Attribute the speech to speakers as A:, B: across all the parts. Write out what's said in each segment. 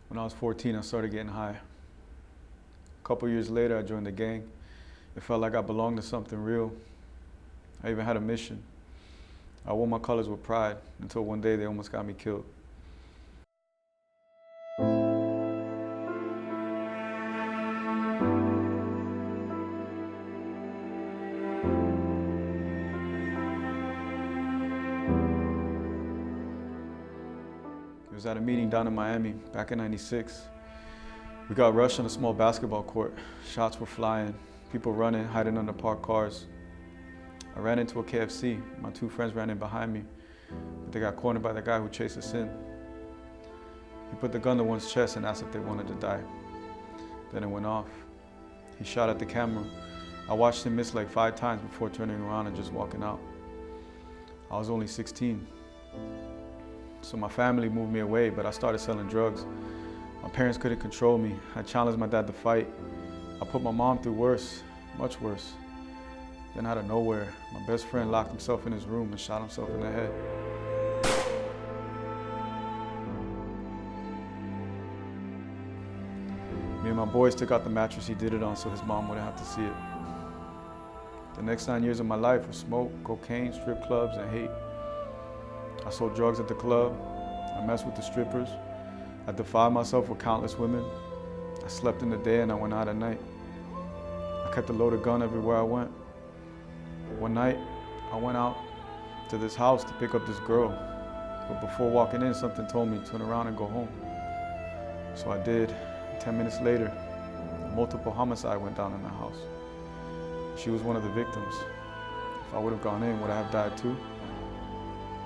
A: When I was 14, I started getting high. A couple years later, I joined the gang. It felt like I belonged to something real. I even had a mission. I wore my colors with pride until one day they almost got me killed. It was at a meeting down in Miami back in '96. We got rushed on a small basketball court. Shots were flying, people running, hiding under parked cars. I ran into a KFC. My two friends ran in behind me, but they got cornered by the guy who chased us in. He put the gun to one's chest and asked if they wanted to die. Then it went off. He shot at the camera. I watched him miss like 5 times before turning around and just walking out. I was only 16. So my family moved me away, but I started selling drugs. My parents couldn't control me. I challenged my dad to fight. I put my mom through worse, much worse. Then out of nowhere, my best friend locked himself in his room and shot himself in the head. Me and my boys took out the mattress he did it on so his mom wouldn't have to see it. The next 9 years of my life were smoke, cocaine, strip clubs, and hate. I sold drugs at the club. I messed with the strippers. I defiled myself with countless women. I slept in the day and I went out at night. I kept a loaded gun everywhere I went. One night, I went out to this house to pick up this girl. But before walking in, something told me to turn around and go home. So I did. 10 minutes later, a multiple homicide went down in the house. She was one of the victims. If I would have gone in, would I have died too?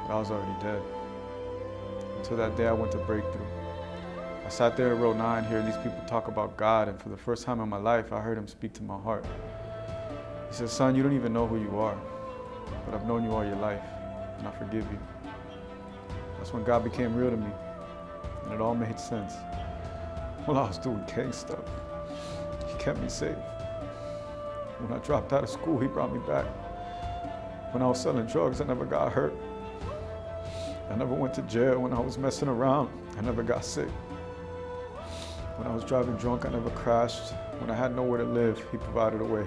A: But I was already dead. Until that day I went to Breakthrough. I sat there at row 9 hearing these people talk about God, and for the first time in my life, I heard him speak to my heart. He said, "Son, you don't even know who you are, but I've known you all your life, and I forgive you." That's when God became real to me, and it all made sense. While I was doing gang stuff, he kept me safe. When I dropped out of school, he brought me back. When I was selling drugs, I never got hurt. I never went to jail. When I was messing around, I never got sick. When I was driving drunk, I never crashed. When I had nowhere to live, he provided a way.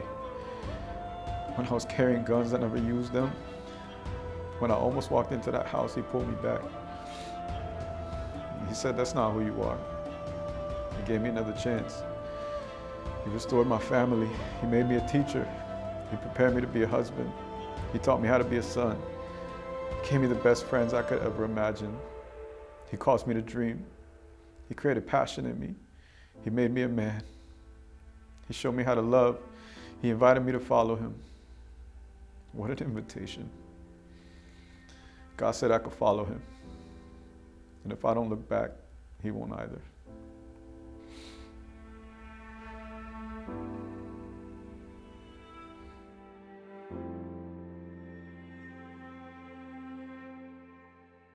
A: When I was carrying guns, I never used them. When I almost walked into that house, he pulled me back. He said, "That's not who you are." He gave me another chance. He restored my family. He made me a teacher. He prepared me to be a husband. He taught me how to be a son. He gave me the best friends I could ever imagine. He caused me to dream. He created passion in me. He made me a man. He showed me how to love. He invited me to follow him. What an invitation. God said I could follow him. And if I don't look back, he won't either.